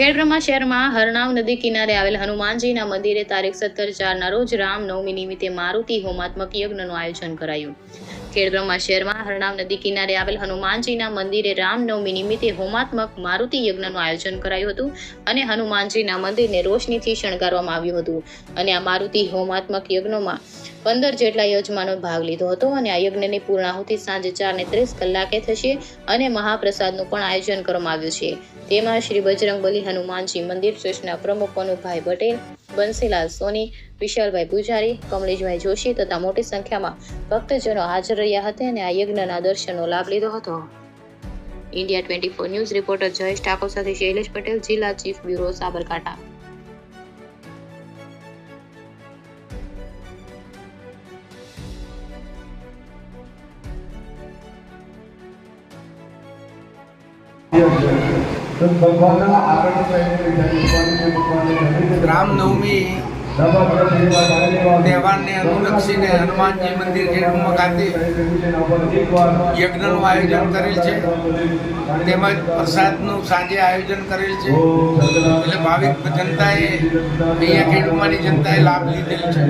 ખેડબ્રહ્મા શહેરમાં હરનાવ નદી કિનારે આવેલ હનુમાનજીના મંદિરે તારીખ 17/4ના રોજ રામનવમી નિમિત્તે મારુતિ હોમાત્મક યજ્ઞનું આયોજન કરાયું. ખેડબ્રહ્મા શહેરમાં હરનાવ નદી કિનારે આવેલ હનુમાનજીના મંદિરે રામનવમી નિમિત્તે હોમાત્મક મારુતિ યજ્ઞનું આયોજન કરાયું હતું અને હનુમાનજીના મંદિરને રોશનીથી શણગારવામાં આવ્યું હતું. અને આ મારુતિ હોમાત્મક યજ્ઞમાં 15 જેટલા યજમાનો ભાગ લીધો હતો અને આ યજ્ઞની પૂર્ણાહુતિ સાંજે 4:30 કલાકે થશે અને મહાપ્રસાદનું પણ આયોજન કરવામાં આવ્યું છે. તેમાં શ્રી બજરંગબલી હનુમાનજી મંદિર ટ્રસ્ટના પ્રમુખ કનુભાઈ પટેલ, બંસીલાલ સોની, વિશાલભાઈ પૂજારી, કમલેશભાઈ જોશી તથા મોટી સંખ્યામાં ભક્તજનો હાજર રહ્યા હતા અને આ યજ્ઞના દર્શનનો લાભ લીધો હતો. India 24 news reporter Jayesh Thakor સાથે શૈલેષ પટેલ, જિલ્લા ચીફ બ્યુરો, સાબરકાંઠા. રામનવમી તહેવારને અનુલક્ષીને હનુમાનજી મંદિર ખેડબ્રહ્મા ખાતે યજ્ઞનું આયોજન કરેલ છે, તેમજ પ્રસાદનું સાંજે આયોજન કરેલ છે. એટલે ભાવિક જનતાએ અહીંયા ખેડબ્રહ્માની જનતાએ લાભ લીધેલ છે.